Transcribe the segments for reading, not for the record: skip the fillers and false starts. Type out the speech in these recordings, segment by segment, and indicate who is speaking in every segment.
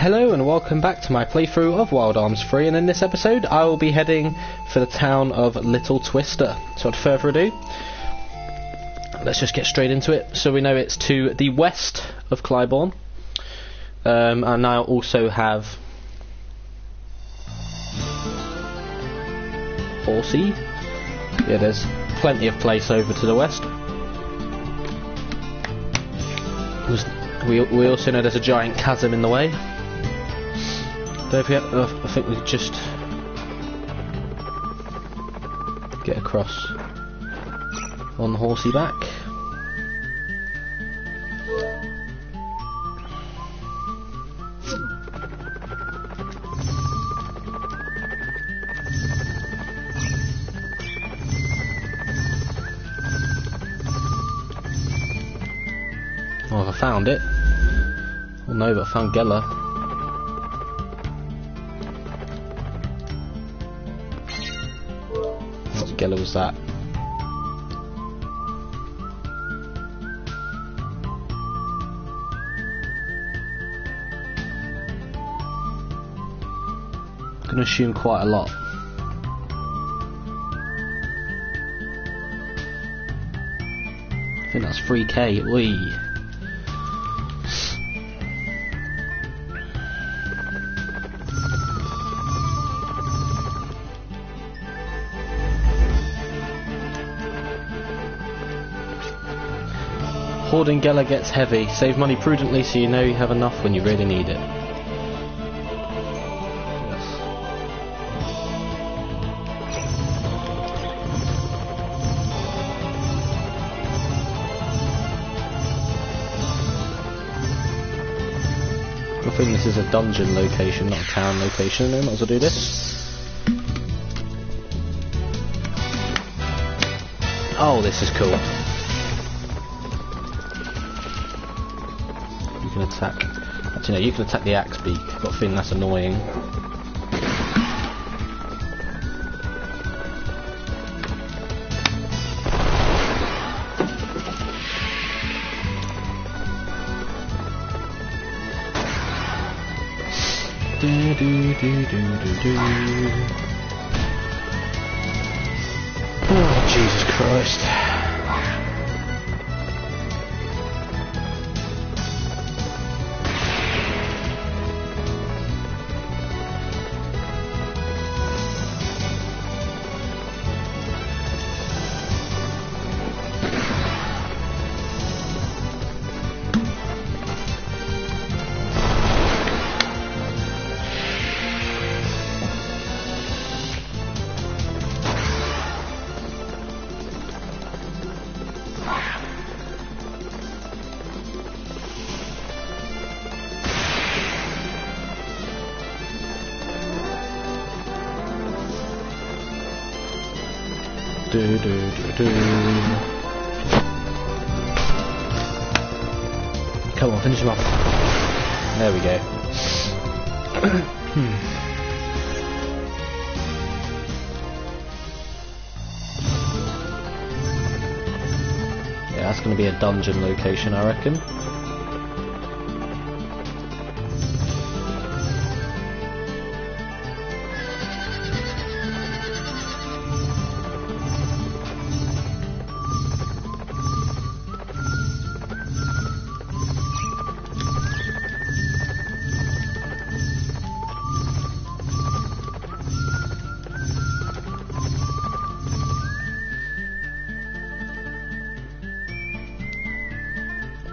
Speaker 1: Hello and welcome back to my playthrough of Wild Arms 3, and in this episode I will be heading for the town of Little Twister. So without further ado, let's just get straight into it. So we know it's to the west of Clybourne, and I also have Horsey. Yeah, there's plenty of place over to the west. We also know there's a giant chasm in the way. Don't forget, I think we just get across on the horsey back. Oh, I found it. Oh no, but I found Geller. What Geller was that? I'm going to assume quite a lot. I think that's 3k. Wee. Hoarding Geller gets heavy. Save money prudently so you know you have enough when you really need it. Yes. I think this is a dungeon location, not a town location. I might as well do this. Oh, this is cool. You can attack. Actually, no, you can attack the axe beak. I've got a feeling that's annoying. Do do do do do do. Oh, Jesus Christ. Do, do, do, do. Come on, finish him off. There we go. Yeah, that's going to be a dungeon location, I reckon.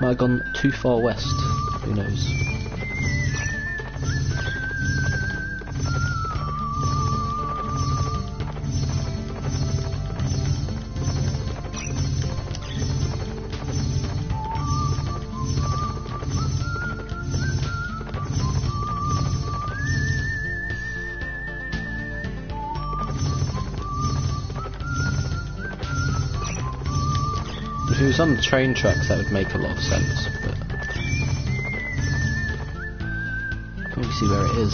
Speaker 1: Might have gone too far west, who knows. If it was on the train tracks, that would make a lot of sense, but can't really see where it is.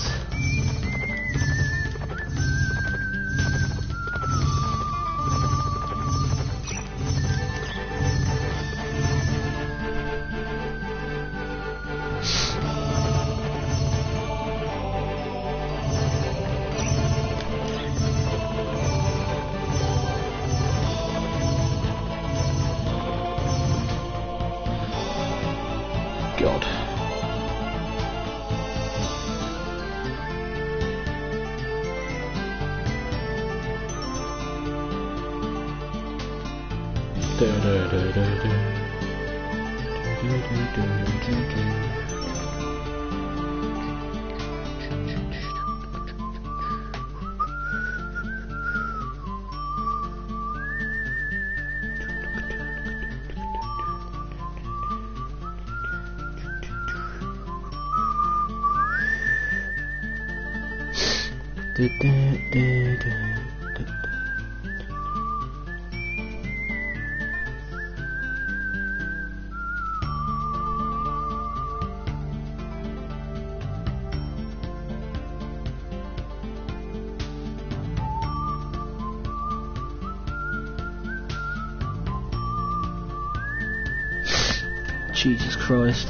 Speaker 1: Jesus Christ.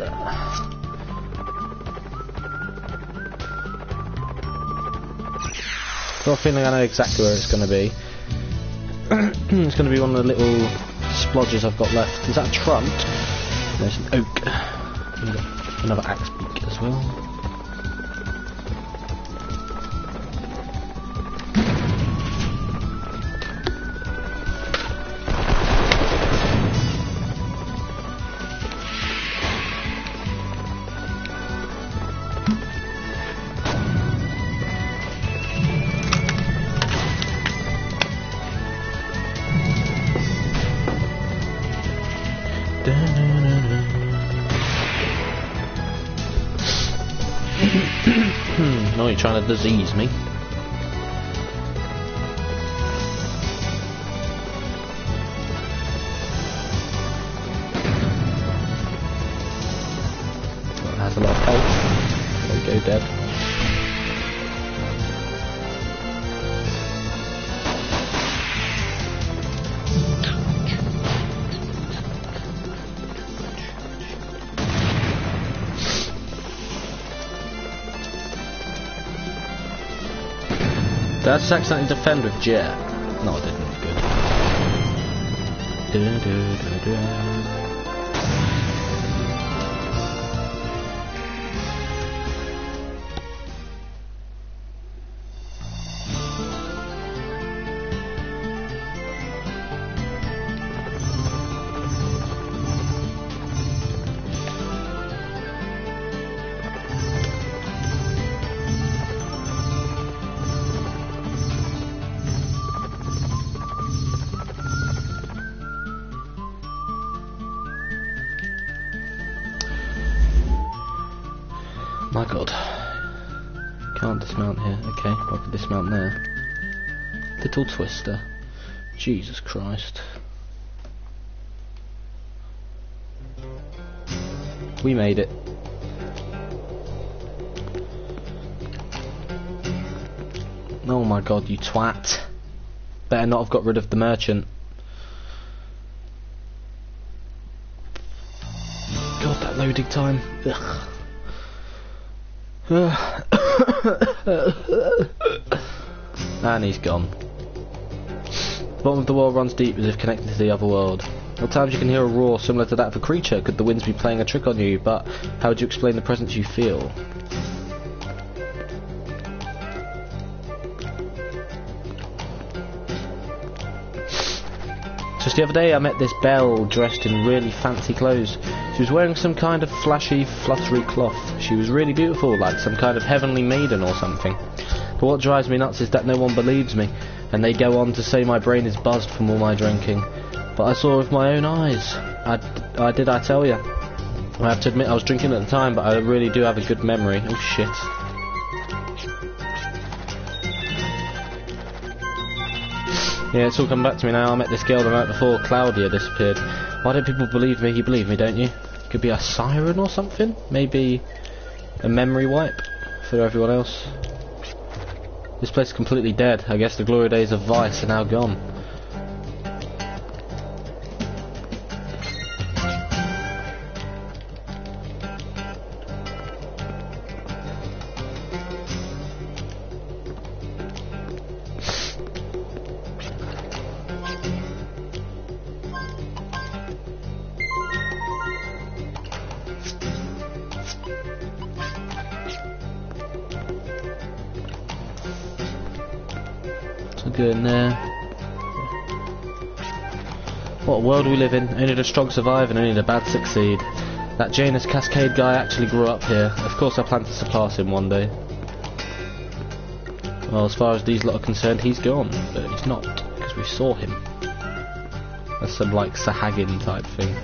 Speaker 1: Got a feeling I know exactly where it's going to be. It's going to be one of the little splodges I've got left. Is that a trunk? There's an oak. We've got another axe beak as well. No, you're trying to disease me. That has a lot of health. There we go, dead. Did I just accidentally defend with Jet? No, I didn't. Good. My god. Can't dismount here. Okay, I can dismount there. Little Twister. Jesus Christ. We made it. Oh my god, you twat. Better not have got rid of the merchant. God, that loading time. Ugh. And he's gone. The bottom of the world runs deep as if connected to the other world. At times you can hear a roar similar to that of a creature. Could the winds be playing a trick on you? But how would you explain the presence you feel? Just the other day I met this belle dressed in really fancy clothes. She was wearing some kind of flashy, fluttery cloth. She was really beautiful, like some kind of heavenly maiden or something. But what drives me nuts is that no one believes me, and they go on to say my brain is buzzed from all my drinking. But I saw with my own eyes. I tell you. I have to admit I was drinking at the time, but I really do have a good memory. Oh shit. Yeah, it's all come back to me now. I met this girl the night before Claudia disappeared. Why don't people believe me? You believe me, don't you? Could be a siren or something? Maybe a memory wipe for everyone else. This place is completely dead. I guess the glory days of Vice are now gone. So go in there. What a world we live in. Only the strong survive and only the bad succeed. That Janus Cascade guy actually grew up here. Of course I plan to surpass him one day. Well, as far as these lot are concerned, he's gone. But he's not, because we saw him. That's some like Sahagin type thing.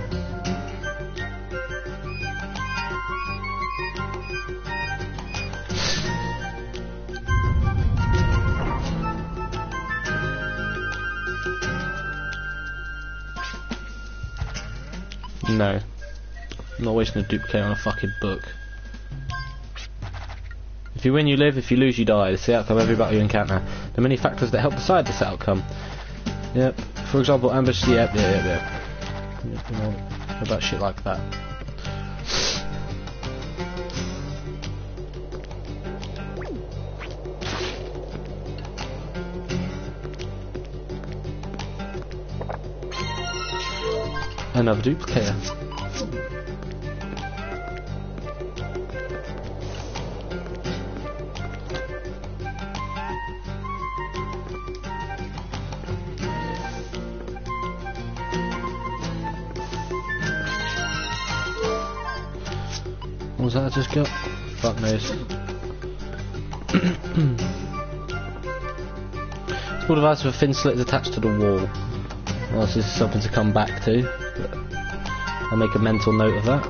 Speaker 1: No. I'm not wasting a duplicate on a fucking book. If you win, you live. If you lose, you die. It's the outcome of every battle you encounter. There are many factors that help decide this outcome. Yep. For example, ambush. Yep. You know, about shit like that. Another duplicator. What was that I just got? Fuck knows. Small device with a thin slit is attached to the wall. Well, this is something to come back to. But I'll make a mental note of that.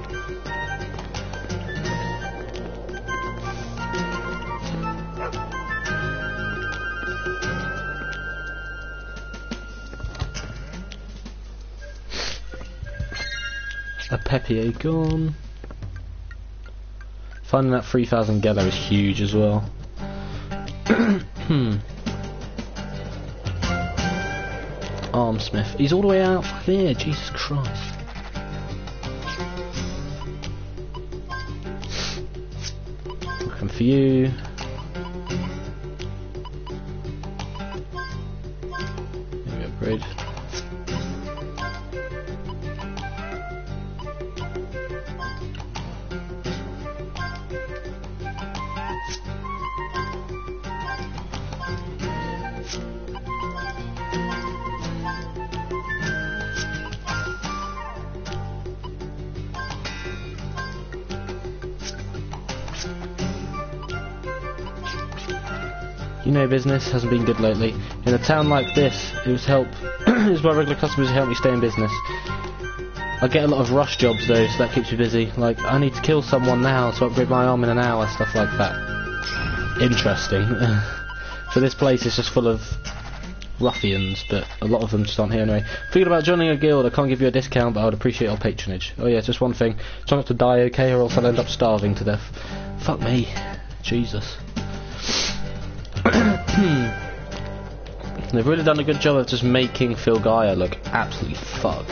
Speaker 1: A Pepier gone. Finding that 3,000 Geller is huge as well. Armsmith. He's all the way out fucking here, Jesus Christ. Looking for you. Maybe upgrade. You know, business hasn't been good lately. In a town like this, it was help. It was my regular customers who help me stay in business. I get a lot of rush jobs though, so that keeps me busy. Like, I need to kill someone now to upgrade my arm in an hour, stuff like that. Interesting. So this place is just full of ruffians, but a lot of them just aren't here anyway. Thinking about joining a guild. I can't give you a discount, but I would appreciate your patronage. Oh yeah, just one thing. Try not to die, okay, or else I'll end up starving to death. Fuck me. Jesus. They've really done a good job of just making Filgaia look absolutely fucked.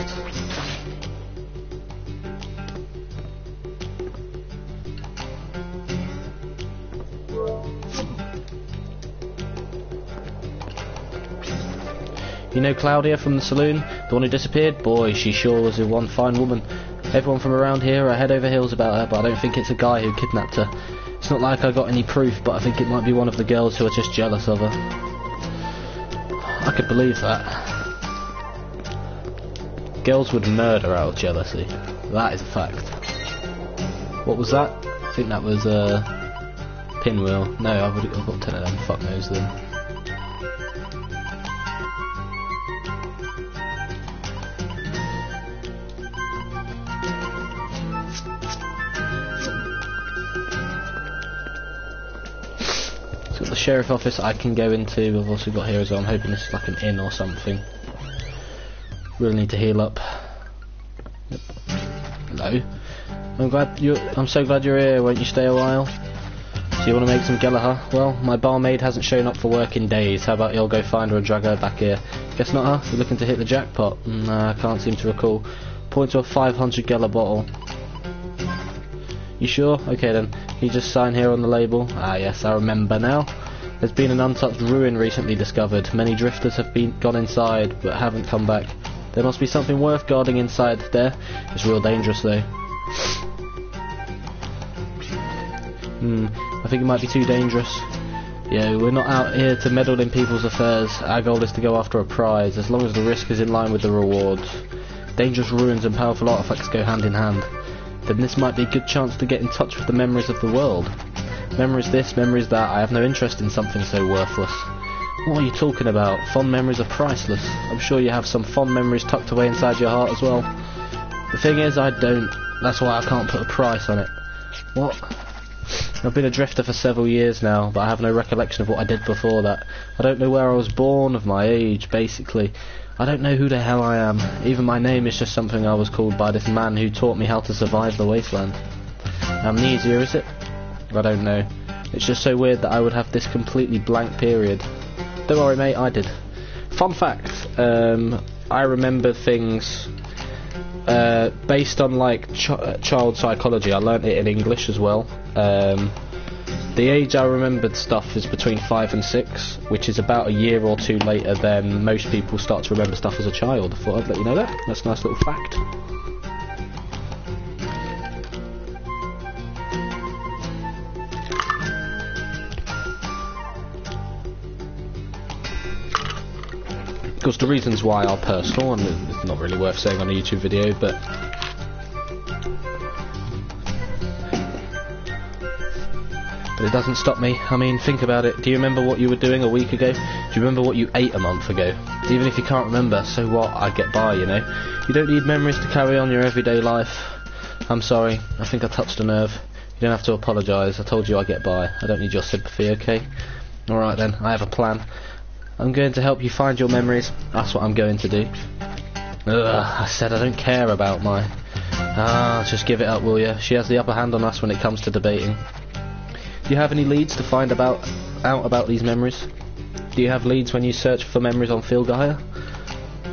Speaker 1: You know Claudia from the saloon? The one who disappeared? Boy, she sure was a one fine woman. Everyone from around here are head over heels about her, but I don't think it's a guy who kidnapped her. It's not like I got any proof, but I think it might be one of the girls who are just jealous of her. I could believe that. Girls would murder out of jealousy. That is a fact. What was that? I think that was Pinwheel. No, I've got 10 of them. Fuck knows them. The sheriff office I can go into. We've also got here as well. I'm hoping this is like an inn or something. Really need to heal up. Yep. Hello. I'm so glad you're here. Won't you stay a while? So you want to make some Gellah? Well, my barmaid hasn't shown up for work in days. How about you'll go find her and drag her back here? Guess not, huh? You're looking to hit the jackpot? Nah, I can't seem to recall. Point to a 500 Gellah bottle. You sure? Okay then. Can you just sign here on the label? Ah yes, I remember now. There's been an untouched ruin recently discovered. Many drifters have gone inside, but haven't come back. There must be something worth guarding inside there. It's real dangerous though. I think it might be too dangerous. Yeah, we're not out here to meddle in people's affairs. Our goal is to go after a prize, as long as the risk is in line with the rewards. Dangerous ruins and powerful artifacts go hand in hand. Then this might be a good chance to get in touch with the memories of the world. Memories this, memories that. I have no interest in something so worthless. What are you talking about? Fond memories are priceless. I'm sure you have some fond memories tucked away inside your heart as well. The thing is, I don't. That's why I can't put a price on it. What? I've been a drifter for several years now, but I have no recollection of what I did before that. I don't know where I was born, of my age, basically. I don't know who the hell I am. Even my name is just something I was called by this man who taught me how to survive the wasteland. Amnesia, is it? I don't know. It's just so weird that I would have this completely blank period. Don't worry, mate, I did. Fun fact, I remember things based on like child psychology. I learnt it in English as well. The age I remembered stuff is between 5 and 6, which is about a year or two later than most people start to remember stuff as a child. I thought I'd let you know that. That's a nice little fact. Of course, the reasons why are personal, and it's not really worth saying on a YouTube video, but it doesn't stop me. I mean, think about it. Do you remember what you were doing a week ago? Do you remember what you ate a month ago? Even if you can't remember, so what? I get by, you know. You don't need memories to carry on your everyday life. I'm sorry. I think I touched a nerve. You don't have to apologise. I told you I get by. I don't need your sympathy, okay? Alright then, I have a plan. I'm going to help you find your memories. That's what I'm going to do. Ugh, I said I don't care about my... just give it up, will you? She has the upper hand on us when it comes to debating. Do you have any leads to find out about these memories? Do you have leads when you search for memories on Filgaia?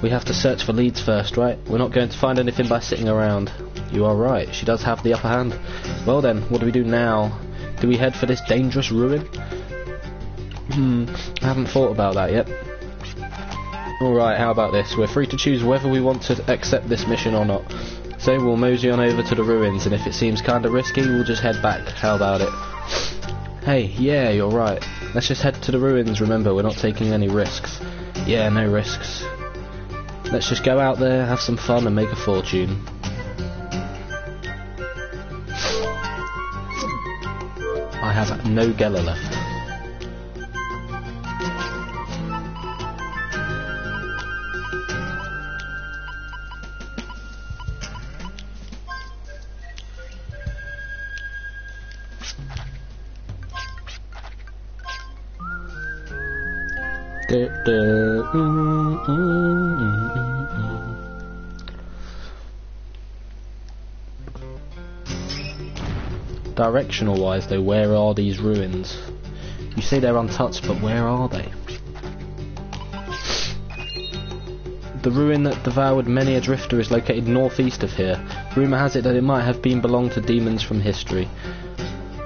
Speaker 1: We have to search for leads first, right? We're not going to find anything by sitting around. You are right, she does have the upper hand. Well then, what do we do now? Do we head for this dangerous ruin? I haven't thought about that yet. Alright, how about this? We're free to choose whether we want to accept this mission or not. So we'll mosey on over to the ruins, and if it seems kinda risky, we'll just head back. How about it? Hey, yeah, you're right. Let's just head to the ruins, remember, we're not taking any risks. Yeah, no risks. Let's just go out there, have some fun, and make a fortune. I have no Geller left. Directional wise though, where are these ruins? You say they're untouched, but where are they? The ruin that devoured many a drifter is located northeast of here. Rumour has it that it might have belonged to demons from history.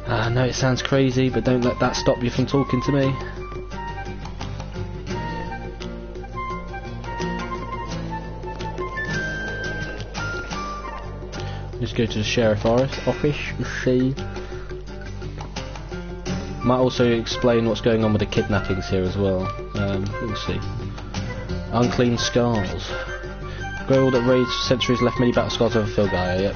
Speaker 1: I know it sounds crazy, but don't let that stop you from talking to me. Just go to the sheriff office and see. Might also explain what's going on with the kidnappings here as well. We'll see. Unclean scars. Grail that raged for centuries left many battle scars over Filgaia. Yep.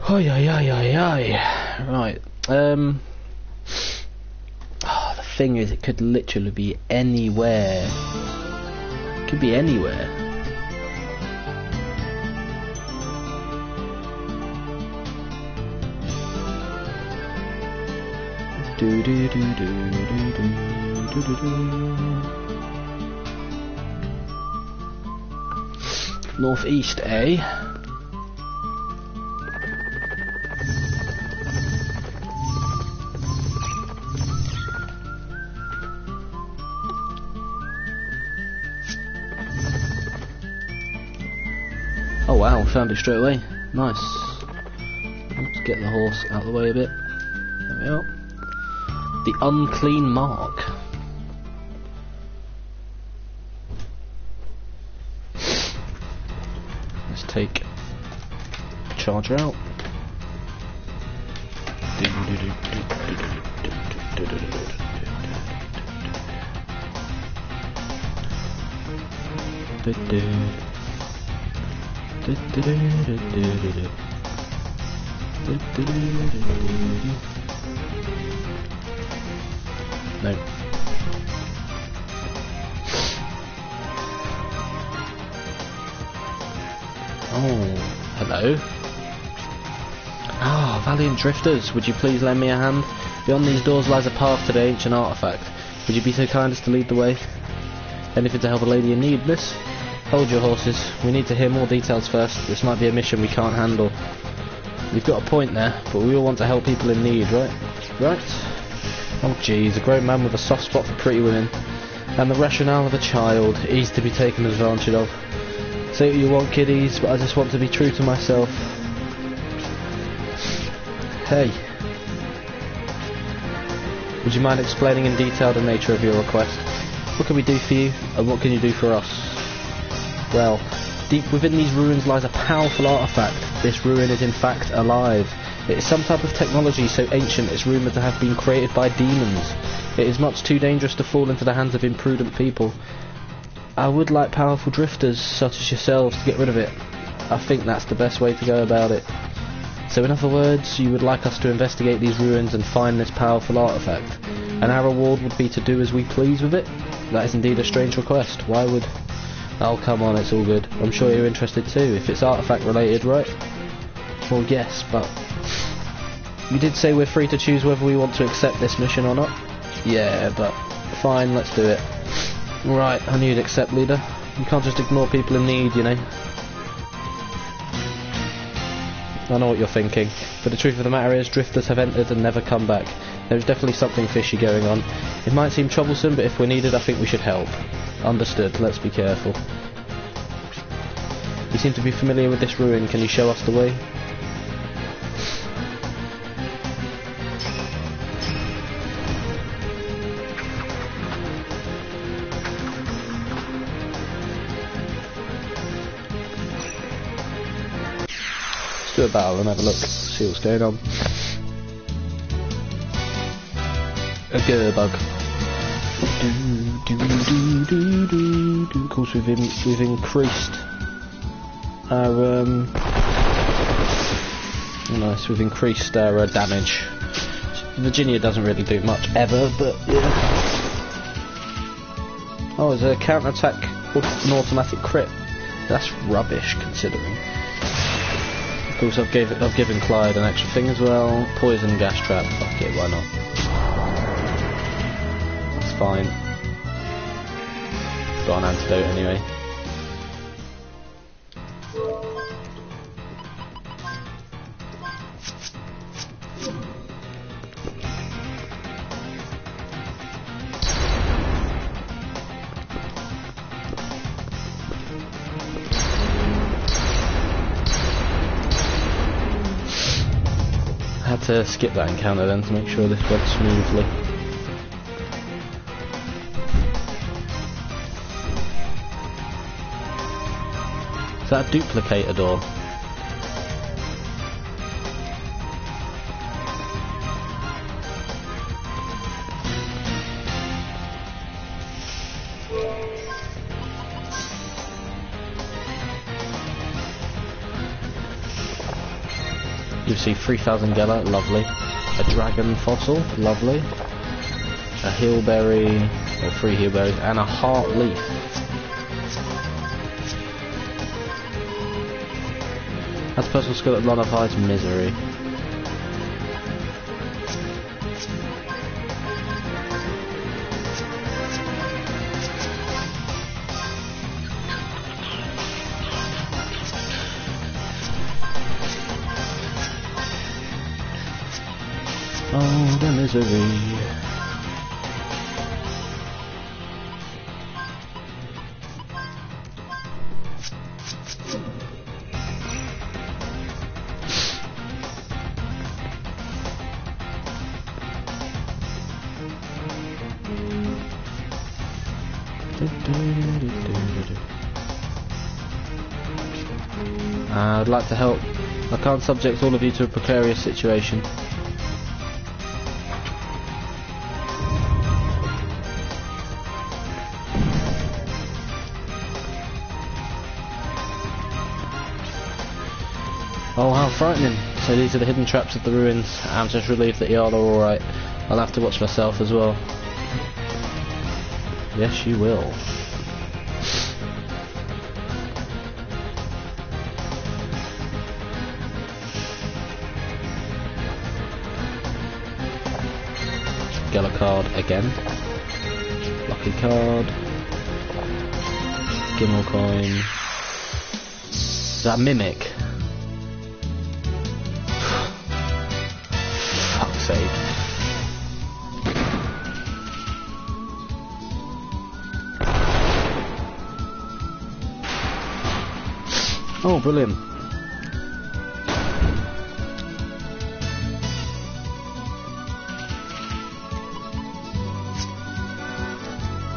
Speaker 1: Right. Right. The thing is, it could literally be anywhere. It could be anywhere. Do do do do do do do do. Northeast, eh? Oh wow, found it straight away. Nice. Let's get the horse out of the way a bit. There we are. The unclean mark. Let's take the charger out. No. Oh, hello. Ah, valiant drifters, would you please lend me a hand? Beyond these doors lies a path to the ancient artifact. Would you be so kind as to lead the way? Anything to help a lady in need, miss? Hold your horses. We need to hear more details first. This might be a mission we can't handle. You've got a point there, but we all want to help people in need, right? Right? Oh jeez, a grown man with a soft spot for pretty women. And the rationale of a child, easy to be taken advantage of. Say what you want, kiddies, but I just want to be true to myself. Hey. Would you mind explaining in detail the nature of your request? What can we do for you, and what can you do for us? Well, deep within these ruins lies a powerful artifact. This ruin is in fact alive. It is some type of technology so ancient it's rumoured to have been created by demons. It is much too dangerous to fall into the hands of imprudent people. I would like powerful drifters, such as yourselves, to get rid of it. I think that's the best way to go about it. So in other words, you would like us to investigate these ruins and find this powerful artifact, and our reward would be to do as we please with it? That is indeed a strange request. Why would... Oh, come on, it's all good. I'm sure you're interested too, if it's artifact related, right? Well, yes, but... You did say we're free to choose whether we want to accept this mission or not? Yeah, but... Fine, let's do it. Right, I knew you'd accept, leader. You can't just ignore people in need, you know. I know what you're thinking, but the truth of the matter is, drifters have entered and never come back. There is definitely something fishy going on. It might seem troublesome, but if we're needed, I think we should help. Understood, let's be careful. You seem to be familiar with this ruin, can you show us the way? Let's do a battle and have a look, see what's going on. A Gerbug. Of course, we've increased our nice. We've increased our damage. Virginia doesn't really do much ever, but yeah. Oh, it's a counter-attack or an automatic crit. That's rubbish, considering. Of course, I've given Clyde an extra thing as well. Poison gas trap. Fuck it, why not? Fine. Got an antidote anyway. I had to skip that encounter then to make sure this went smoothly. Is that a duplicator door? You see 3,000 Gela, lovely. A dragon fossil, lovely. A heelberry, or 3 heelberries, and a heart leaf. That's a personal skill that Lon of hides misery. Oh, the misery. I'd like to help. I can't subject all of you to a precarious situation. Oh, how frightening. So these are the hidden traps of the ruins. I'm just relieved that y'all are alright. I'll have to watch myself as well. Yes, you will. Get a card again. Lucky card. Gimel coin. Is that Mimic? Fuck's sake. Oh, brilliant.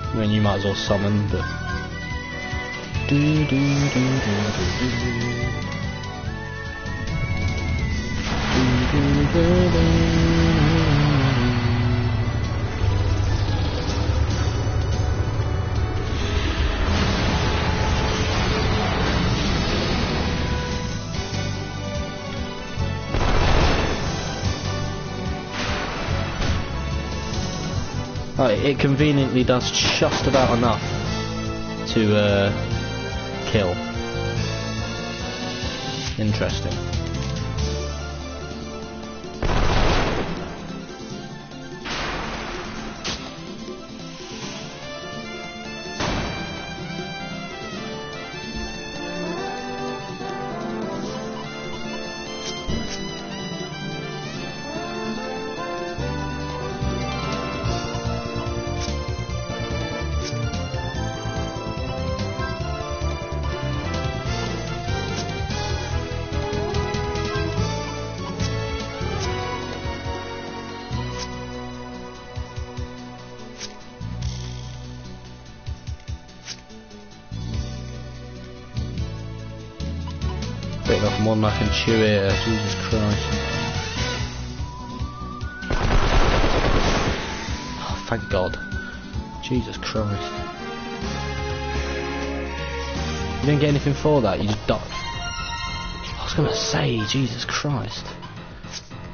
Speaker 1: I mean, you might as well summon, but... it conveniently does just about enough to kill. Interesting. Bit off more than I can chew here, Jesus Christ. Oh, thank God. Jesus Christ. You didn't get anything for that, you just died. I was gonna say, Jesus Christ.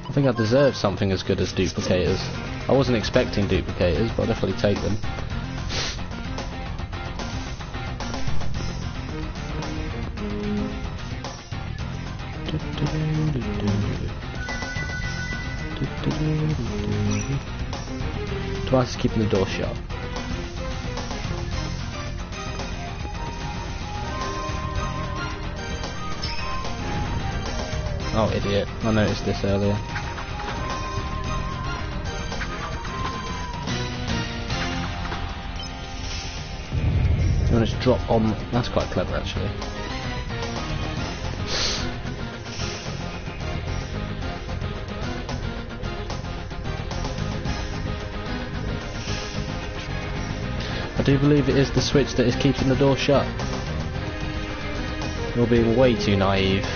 Speaker 1: I think I deserve something as good as duplicators. I wasn't expecting duplicators, but I'll definitely take them. Twice is keeping the door shut. Oh, idiot. I noticed this earlier. You want to just drop on... That's quite clever, actually. I do believe it is the switch that is keeping the door shut. You're being way too naive.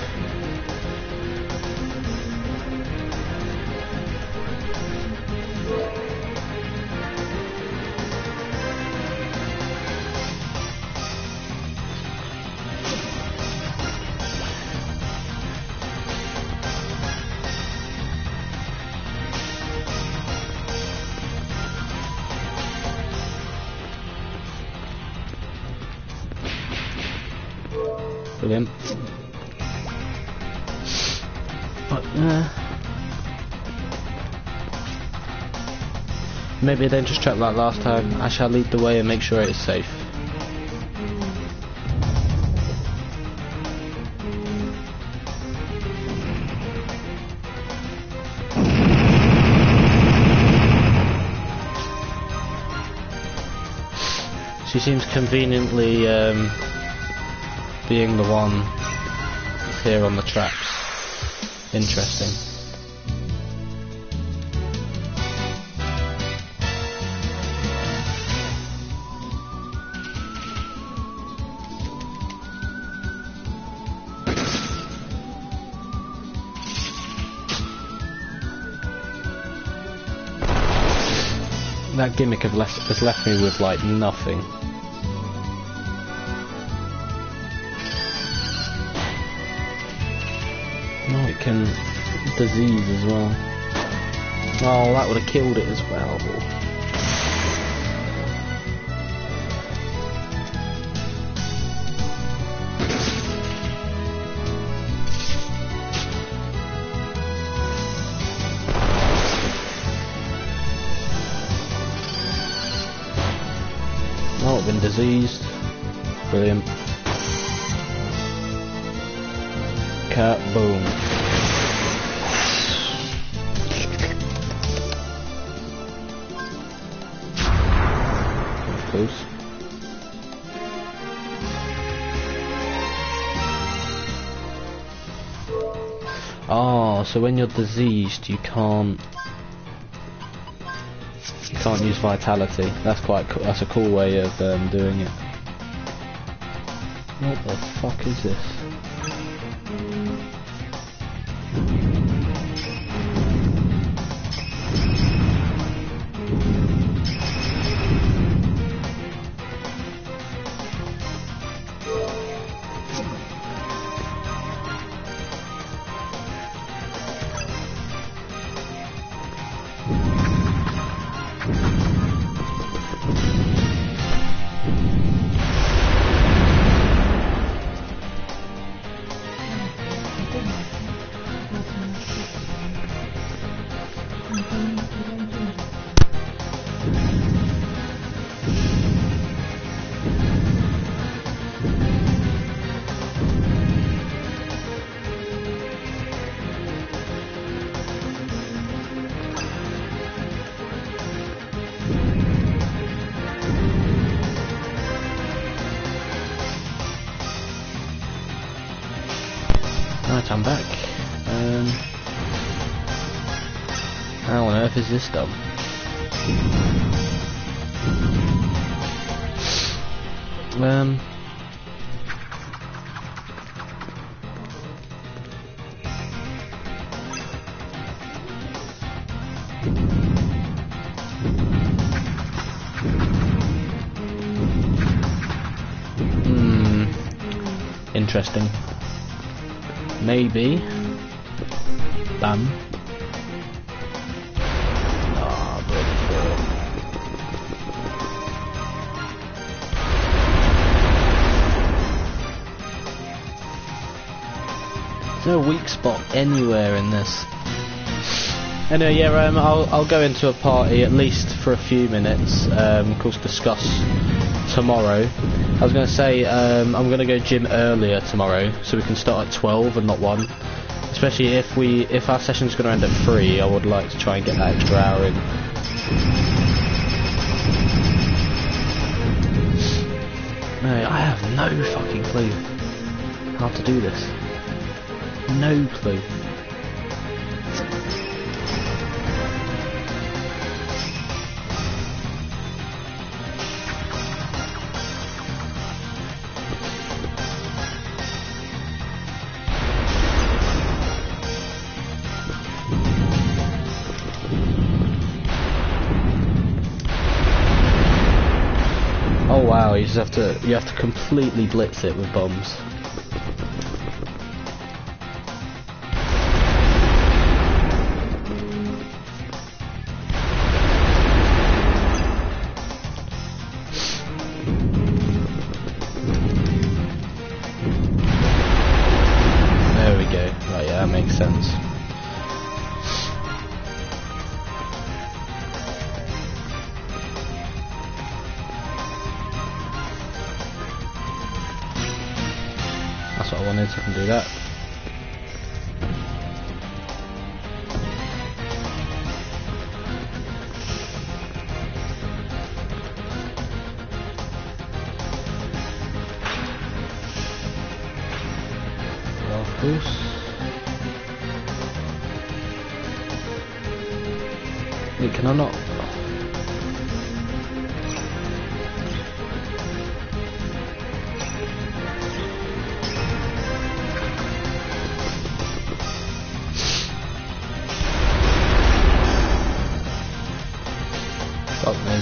Speaker 1: Brilliant. But, maybe a dangerous trap like last time. I shall lead the way and make sure it is safe. She seems conveniently being the one here on the traps. Interesting. That gimmick has left me with like nothing. Oh, it can disease as well. Oh, that would have killed it as well. Oh, it's been diseased. Brilliant. Boom. Close. Oh, so when you're diseased, you can't use vitality. That's quite cool. That's a cool way of doing it. What the fuck is this? Right, I'm back. How on earth is this done? Interesting. Maybe. Bam. Ah, Is there a weak spot anywhere in this? Anyway, yeah, I'll go into a party at least for a few minutes. Of course, discuss tomorrow. I was going to say I'm going to go gym earlier tomorrow, so we can start at 12 and not 1. Especially if our session's going to end at 3, I would like to try and get that extra hour in. No, I have no fucking clue how to do this. No clue. Oh wow, you have to completely blitz it with bombs. There we go. Right, yeah, that makes sense. That's what I wanted, so I can do that. Well, of course. Wait, can I not? Fuck me.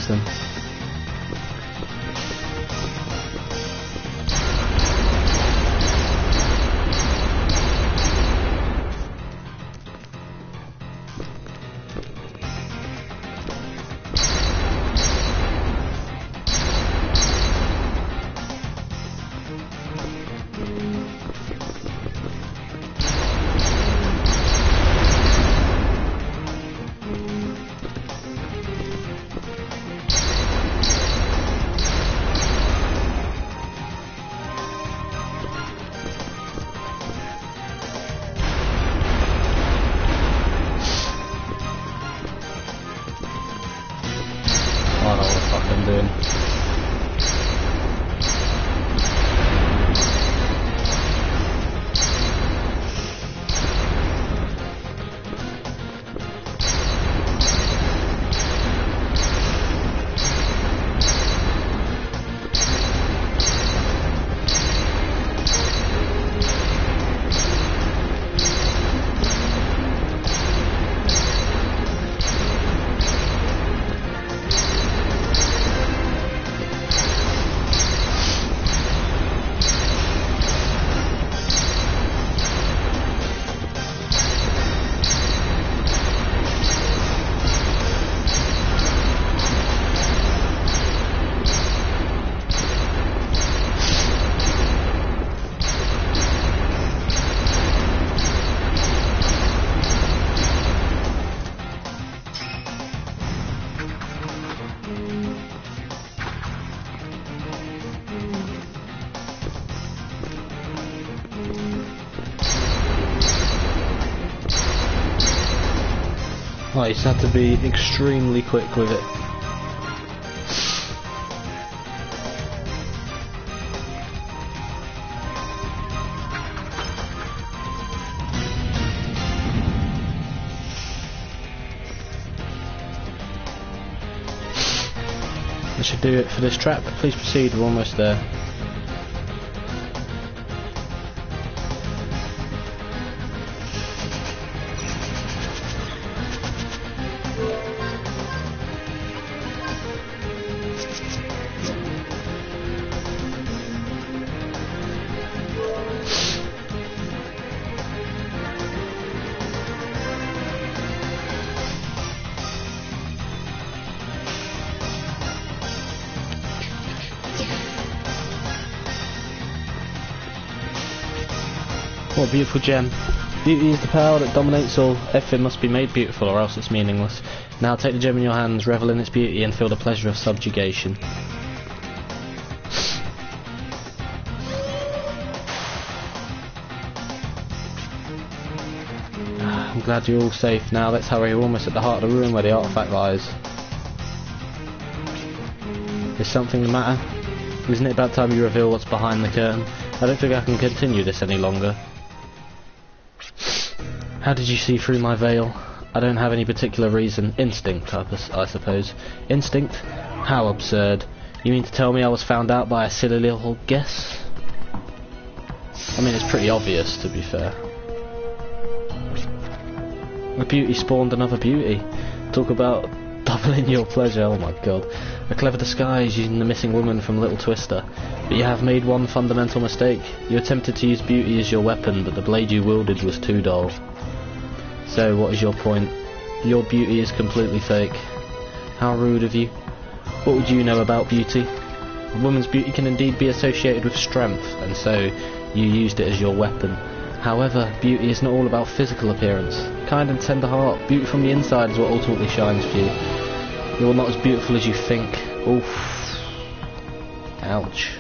Speaker 1: Oh, you just have to be extremely quick with it. That should do it for this trap. Please proceed, we're almost there. What a beautiful gem. Beauty is the power that dominates all. Everything must be made beautiful or else it's meaningless. Now take the gem in your hands, revel in its beauty and feel the pleasure of subjugation. I'm glad you're all safe now. Let's hurry, we're almost at the heart of the ruin where the artifact lies. Is something the matter? Isn't it about time you reveal what's behind the curtain? I don't think I can continue this any longer. How did you see through my veil? I don't have any particular reason. Instinct, I suppose. Instinct? How absurd. You mean to tell me I was found out by a silly little guess? I mean, it's pretty obvious, to be fair. A beauty spawned another beauty. Talk about doubling your pleasure, oh my god. A clever disguise using the missing woman from Little Twister. But you have made one fundamental mistake. You attempted to use beauty as your weapon, but the blade you wielded was too dull. So, what is your point? Your beauty is completely fake. How rude of you. What would you know about beauty? A woman's beauty can indeed be associated with strength, and so you used it as your weapon. However, beauty is not all about physical appearance. Kind and tender heart, beauty from the inside is what ultimately shines for you. You're not as beautiful as you think. Oof. Ouch.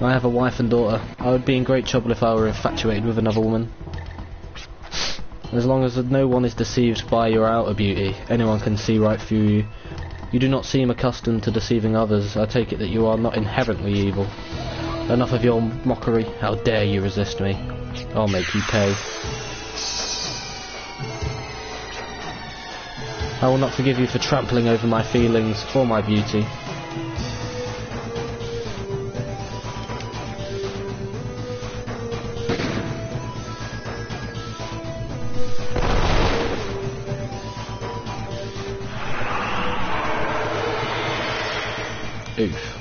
Speaker 1: I have a wife and daughter. I would be in great trouble if I were infatuated with another woman. As long as no one is deceived by your outer beauty, anyone can see right through you. You do not seem accustomed to deceiving others. I take it that you are not inherently evil. Enough of your mockery. How dare you resist me? I'll make you pay. I will not forgive you for trampling over my feelings or my beauty. Oof.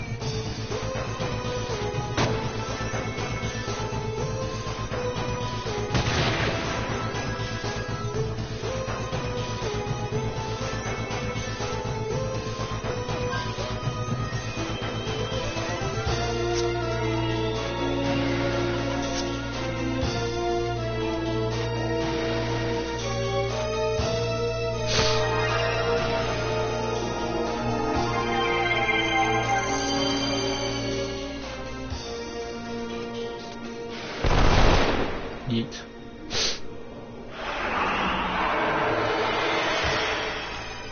Speaker 1: Yeet.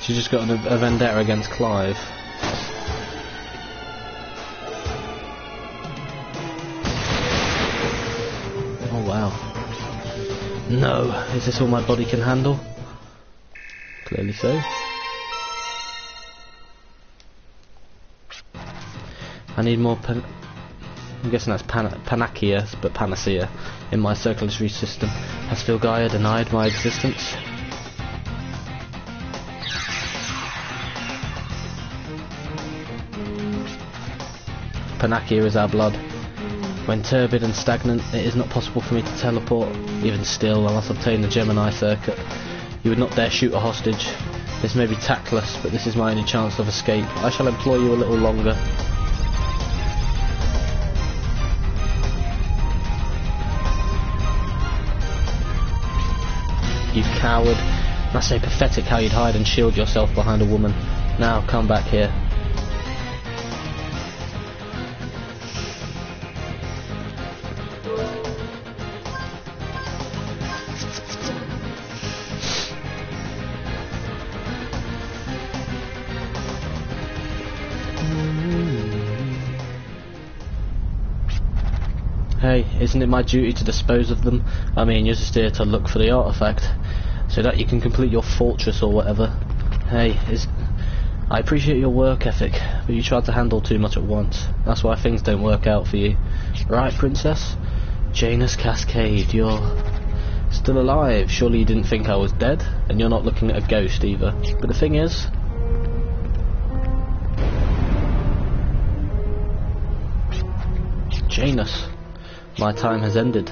Speaker 1: She's just got a vendetta against Clive. Oh wow. No, is this all my body can handle? Clearly so. I need more I'm guessing that's Panacea, but Panacea in my circulatory system. Has Filgaia denied my existence? Panacea is our blood. When turbid and stagnant, it is not possible for me to teleport. Even still, I must obtain the Gemini circuit. You would not dare shoot a hostage. This may be tactless, but this is my only chance of escape. I shall employ you a little longer. You coward. That's so pathetic how you'd hide and shield yourself behind a woman. Now, come back here. Hey, isn't it my duty to dispose of them? I mean, you're just here to look for the artifact, so that you can complete your fortress or whatever. Hey, I appreciate your work ethic, but you tried to handle too much at once. That's why things don't work out for you. Right, Princess? Janus Cascade, you're still alive. Surely you didn't think I was dead? And you're not looking at a ghost either. But the thing is... Janus, my time has ended.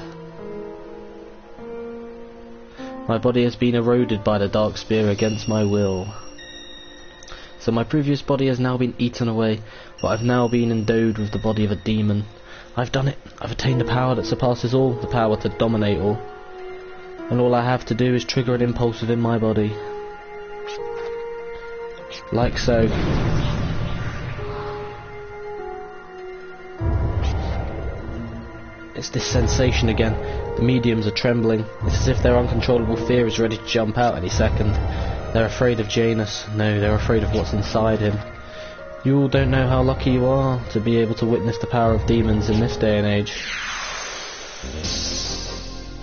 Speaker 1: My body has been eroded by the dark spear against my will. So my previous body has now been eaten away, but I've now been endowed with the body of a demon. I've done it. I've attained the power that surpasses all, the power to dominate all. And all I have to do is trigger an impulse within my body. Like so. It's this sensation again. The mediums are trembling. It's as if their uncontrollable fear is ready to jump out any second. They're afraid of Janus. No, they're afraid of what's inside him. You all don't know how lucky you are to be able to witness the power of demons in this day and age.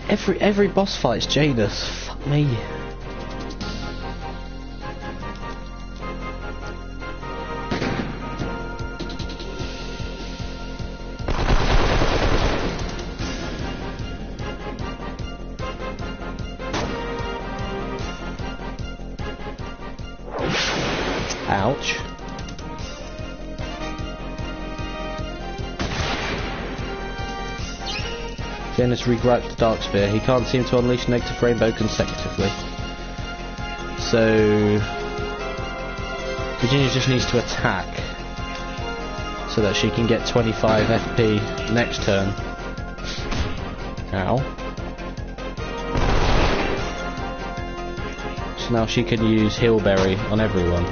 Speaker 1: Every boss fight's Janus. Fuck me. Ouch. Janus regriped the Dark Spear. He can't seem to unleash negative rainbow consecutively. So Virginia just needs to attack so that she can get 25 FP next turn. Ow. So now she can use Healberry on everyone.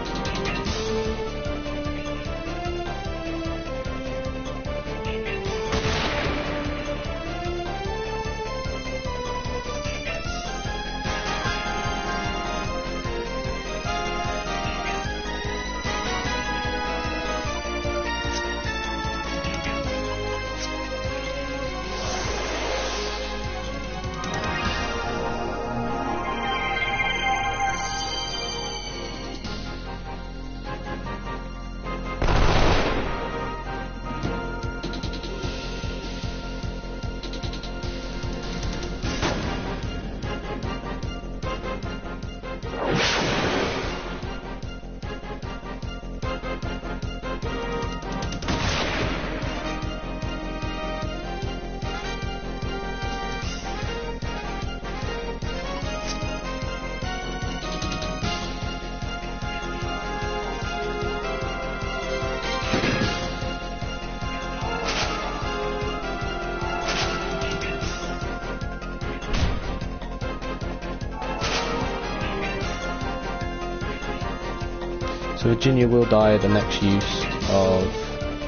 Speaker 1: So Virginia will die at the next use of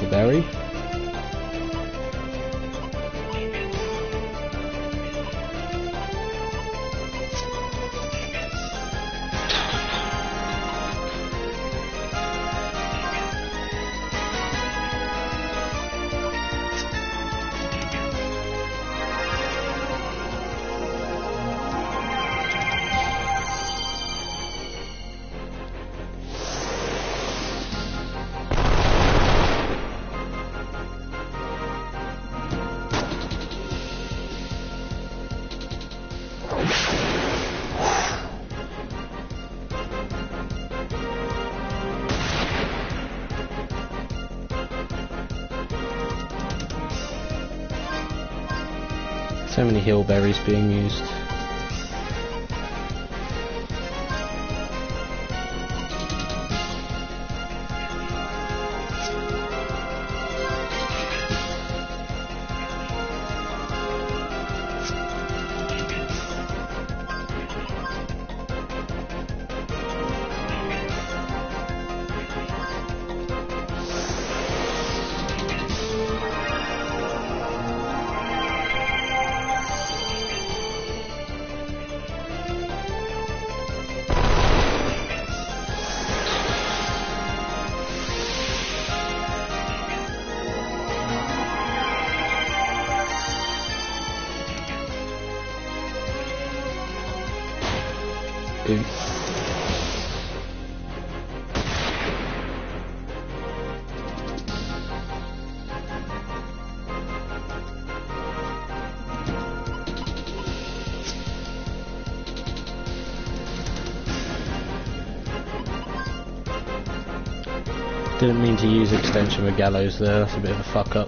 Speaker 1: the berry. So many heal berries being used. Boom. Didn't mean to use extension with gallows there, that's a bit of a fuck up.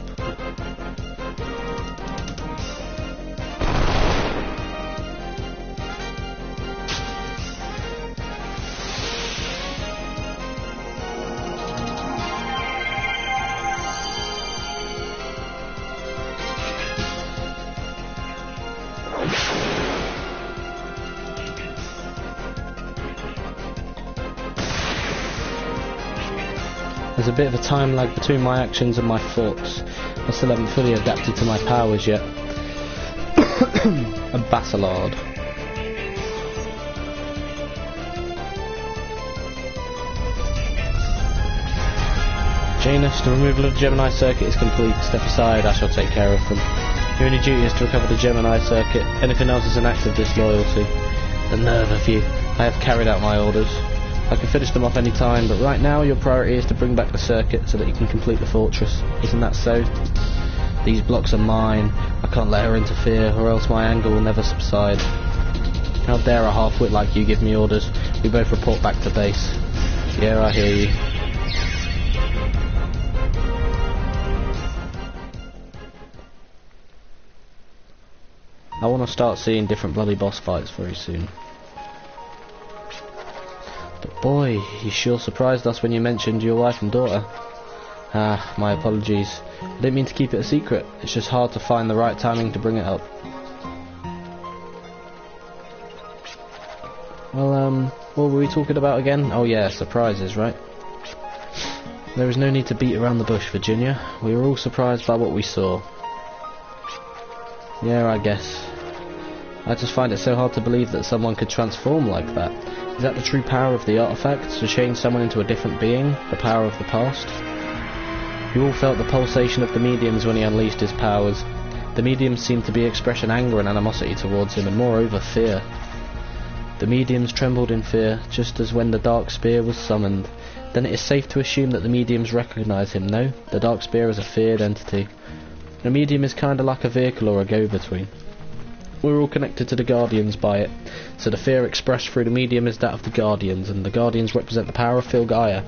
Speaker 1: There's a bit of a time lag between my actions and my thoughts. I still haven't fully adapted to my powers yet. A Basilard. Janus, the removal of the Gemini circuit is complete. Step aside, I shall take care of them. Your only duty is to recover the Gemini circuit. Anything else is an act of disloyalty. The nerve of you. I have carried out my orders. I can finish them off any time, but right now your priority is to bring back the circuit so that you can complete the fortress. Isn't that so? These blocks are mine. I can't let her interfere, or else my anger will never subside. How dare a half-wit like you give me orders? We both report back to base. Yeah, I hear you. I want to start seeing different bloody boss fights very soon. But boy, you sure surprised us when you mentioned your wife and daughter. Ah, my apologies. I didn't mean to keep it a secret. It's just hard to find the right timing to bring it up. Well, what were we talking about again? Oh yeah, surprises, right? There is no need to beat around the bush, Virginia. We were all surprised by what we saw. Yeah, I guess. I just find it so hard to believe that someone could transform like that. Is that the true power of the artifact, to change someone into a different being, the power of the past? You all felt the pulsation of the mediums when he unleashed his powers. The mediums seemed to be expressing anger and animosity towards him, and moreover fear. The mediums trembled in fear, just as when the Dark Spear was summoned. Then it is safe to assume that the mediums recognise him, no? The Dark Spear is a feared entity. A medium is kinda like a vehicle or a go-between. We're all connected to the Guardians by it, so the fear expressed through the medium is that of the Guardians, and the Guardians represent the power of Filgaia,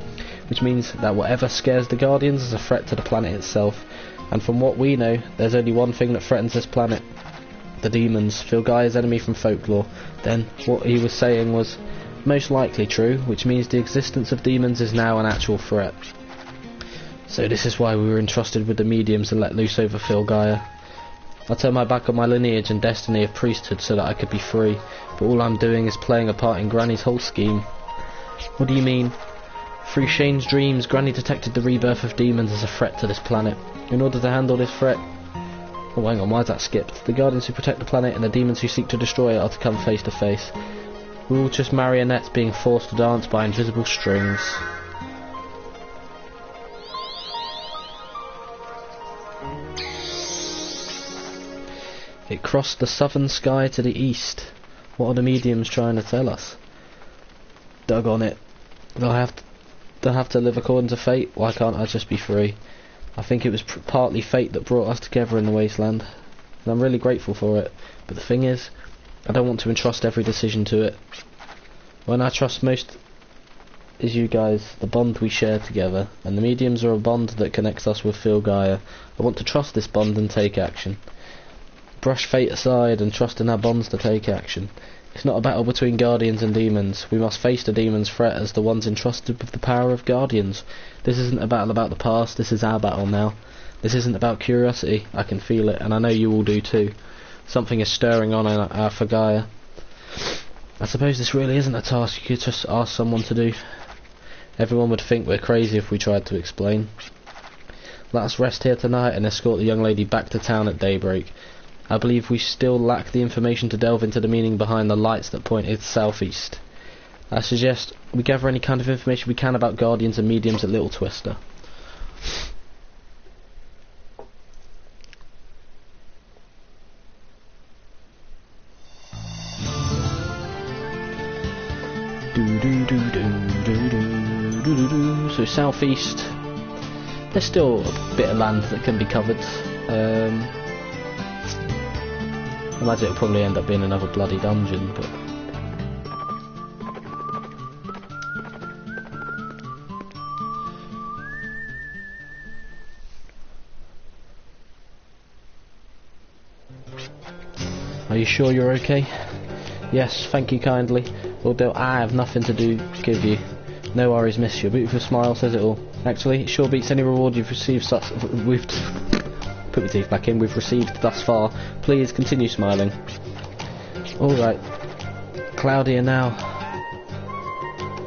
Speaker 1: which means that whatever scares the Guardians is a threat to the planet itself. And from what we know, there's only one thing that threatens this planet: the demons, Filgaia's enemy from folklore. Then, what he was saying was most likely true, which means the existence of demons is now an actual threat. So this is why we were entrusted with the mediums and let loose over Filgaia. I turned my back on my lineage and destiny of priesthood so that I could be free, but all I'm doing is playing a part in Granny's whole scheme. What do you mean? Through Shane's dreams, Granny detected the rebirth of demons as a threat to this planet. In order to handle this threat... Oh, hang on, why is that skipped? The Guardians who protect the planet and the demons who seek to destroy it are to come face to face. We're all just marionettes being forced to dance by invisible strings. It crossed the southern sky to the east. What are the mediums trying to tell us? Dug on it. They'll have to live according to fate. Why can't I just be free? I think it was partly fate that brought us together in the wasteland, and I'm really grateful for it. But the thing is, I don't want to entrust every decision to it. When I trust most is you guys, the bond we share together, and the mediums are a bond that connects us with Filgaia. I want to trust this bond and take action. Brush fate aside and trust in our bonds to take action. It's not a battle between Guardians and demons. We must face the demons' threat as the ones entrusted with the power of Guardians. This isn't a battle about the past, this is our battle now. This isn't about curiosity, I can feel it, and I know you all do too. Something is stirring on in our Filgaia. I suppose this really isn't a task you could just ask someone to do. Everyone would think we're crazy if we tried to explain. Let us rest here tonight and escort the young lady back to town at daybreak. I believe we still lack the information to delve into the meaning behind the lights that pointed southeast. I suggest we gather any kind of information we can about Guardians and mediums at Little Twister. So southeast, there's still a bit of land that can be covered. I imagine it'll probably end up being another bloody dungeon, but... Are you sure you're okay? Yes, thank you kindly. Although I have nothing to give you. No worries, miss. Your beautiful smile says it all. Actually, it sure beats any reward you've received we've put my teeth back in. We've received thus far. Please continue smiling. Alright. Claudia now.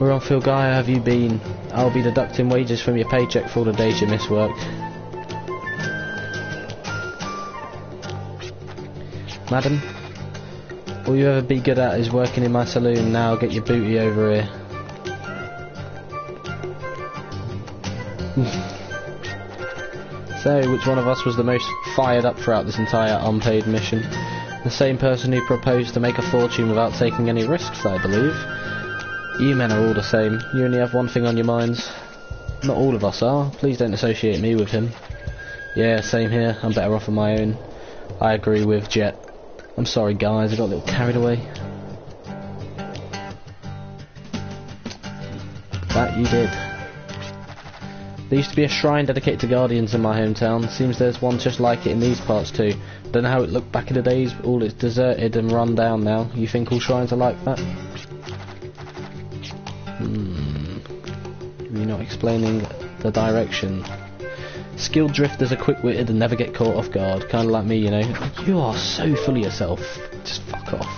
Speaker 1: We're on Phil Guy, have you been? I'll be deducting wages from your paycheck for all the days you miss work. Madam, all you ever be good at is working in my saloon. Now get your booty over here. So, which one of us was the most fired up throughout this entire unpaid mission? The same person who proposed to make a fortune without taking any risks, I believe. You men are all the same. You only have one thing on your minds. Not all of us are. Please don't associate me with him. Yeah, same here. I'm better off on my own. I agree with Jet. I'm sorry guys, I got a little carried away. That you did. There used to be a shrine dedicated to guardians in my hometown. Seems there's one just like it in these parts too. Don't know how it looked back in the days, but all it's deserted and run down now. You think all shrines are like that? You're not explaining the direction. Skilled drifters are quick-witted and never get caught off guard. Kinda like me, you know. You are so full of yourself. Just fuck off.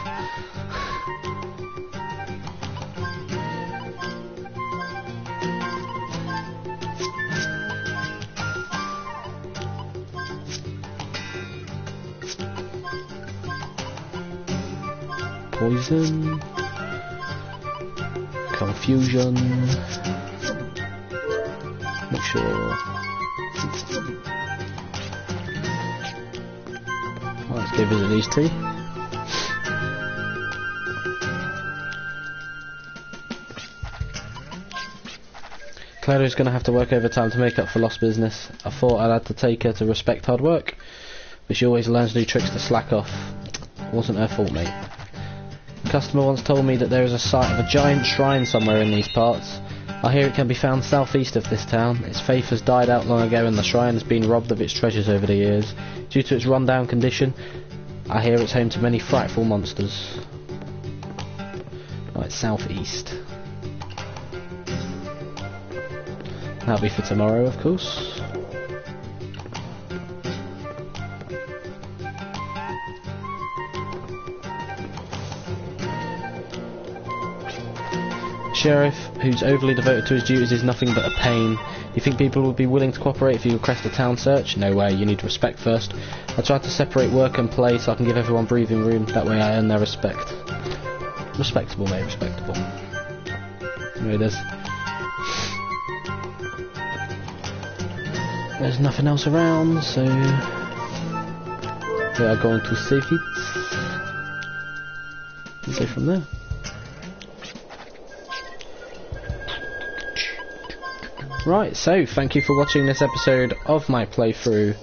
Speaker 1: Poison. Confusion. Not sure. Let's go visit these two. Claudia's going to have to work overtime to make up for lost business. I thought I'd had to take her to respect hard work, but she always learns new tricks to slack off. It wasn't her fault, mate. A customer once told me that there is a site of a giant shrine somewhere in these parts. I hear it can be found southeast of this town. Its faith has died out long ago and the shrine has been robbed of its treasures over the years. Due to its run-down condition, I hear it's home to many frightful monsters. Right, southeast. That'll be for tomorrow, of course. Sheriff, who's overly devoted to his duties, is nothing but a pain. You think people would be willing to cooperate if you request a town search? No way, you need respect first. I tried to separate work and play so I can give everyone breathing room, that way I earn their respect. Respectable, mate, respectable. Anyway, there's nothing else around, so we are going to save it and go from there. Right, so thank you for watching this episode of my playthrough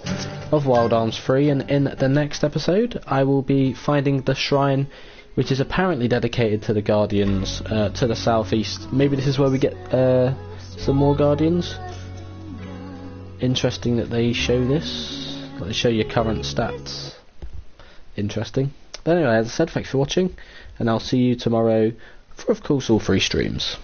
Speaker 1: of Wild Arms 3, and in the next episode I will be finding the shrine which is apparently dedicated to the Guardians to the southeast. Maybe this is where we get some more Guardians. Interesting that they show this, like they show your current stats. Interesting. But anyway, as I said, thanks for watching, and I'll see you tomorrow for, of course, all 3 streams.